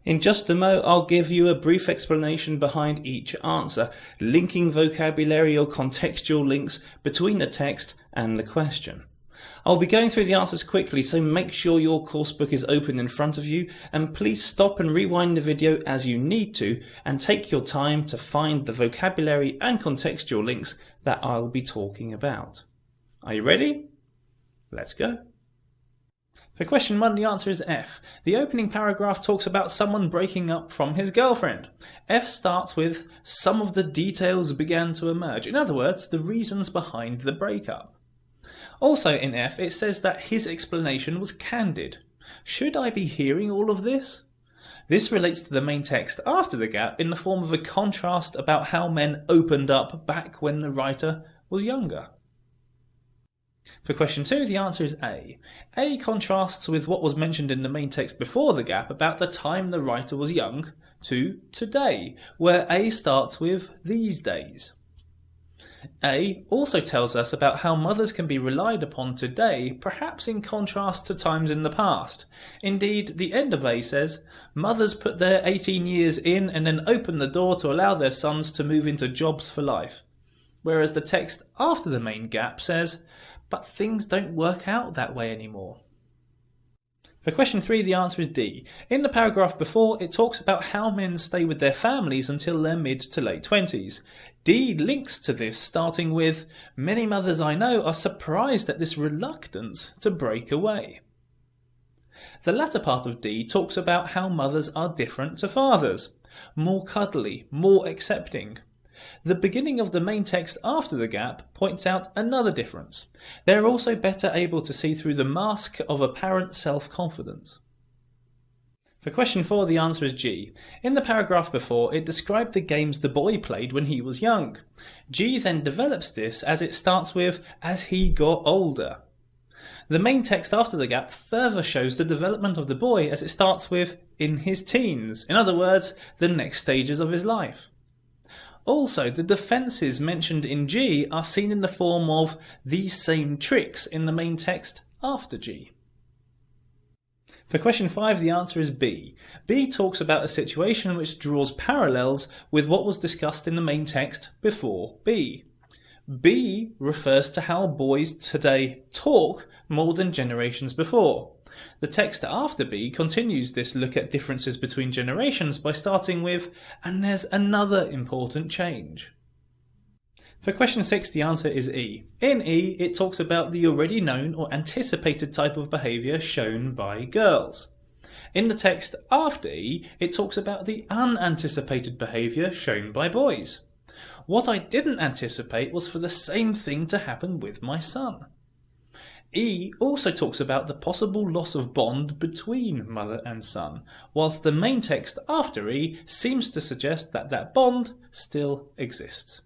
In just a mo, I'll give you a brief explanation behind each answer, linking vocabulary or contextual links between the text and the question. I'll be going through the answers quickly, so make sure your course book is open in front of you, and please stop and rewind the video as you need to, and take your time to find the vocabulary and contextual links that I'll be talking about. Are you ready? Let's go. For question 1, the answer is F. The opening paragraph talks about someone breaking up from his girlfriend. F starts with, some of the details began to emerge. In other words, the reasons behind the breakup. Also in F, it says that his explanation was candid. Should I be hearing all of this? This relates to the main text after the gap in the form of a contrast about how men opened up back when the writer was younger. For question 2, the answer is A. A contrasts with what was mentioned in the main text before the gap about the time the writer was young to today, where A starts with these days. A also tells us about how mothers can be relied upon today, perhaps in contrast to times in the past. Indeed, the end of A says, mothers put their 18 years in and then open the door to allow their sons to move into jobs for life. Whereas the text after the main gap says, but things don't work out that way anymore. For question 3, the answer is D. In the paragraph before, it talks about how men stay with their families until their mid to late 20s. D links to this, starting with, many mothers I know are surprised at this reluctance to break away. The latter part of D talks about how mothers are different to fathers, more cuddly, more accepting. The beginning of the main text after the gap points out another difference. They are also better able to see through the mask of apparent self-confidence. For question 4, the answer is G. In the paragraph before, it described the games the boy played when he was young. G then develops this as it starts with, as he got older. The main text after the gap further shows the development of the boy as it starts with, in his teens. In other words, the next stages of his life. Also, the defences mentioned in G are seen in the form of these same tricks in the main text after G. For question 5, the answer is B. B talks about a situation which draws parallels with what was discussed in the main text before B. B refers to how boys today talk more than generations before. The text after B continues this look at differences between generations by starting with, and there's another important change. For question 6, the answer is E. In E, it talks about the already known or anticipated type of behaviour shown by girls. In the text after E, it talks about the unanticipated behaviour shown by boys. What I didn't anticipate was for the same thing to happen with my son. E also talks about the possible loss of bond between mother and son, whilst the main text after E seems to suggest that that bond still exists.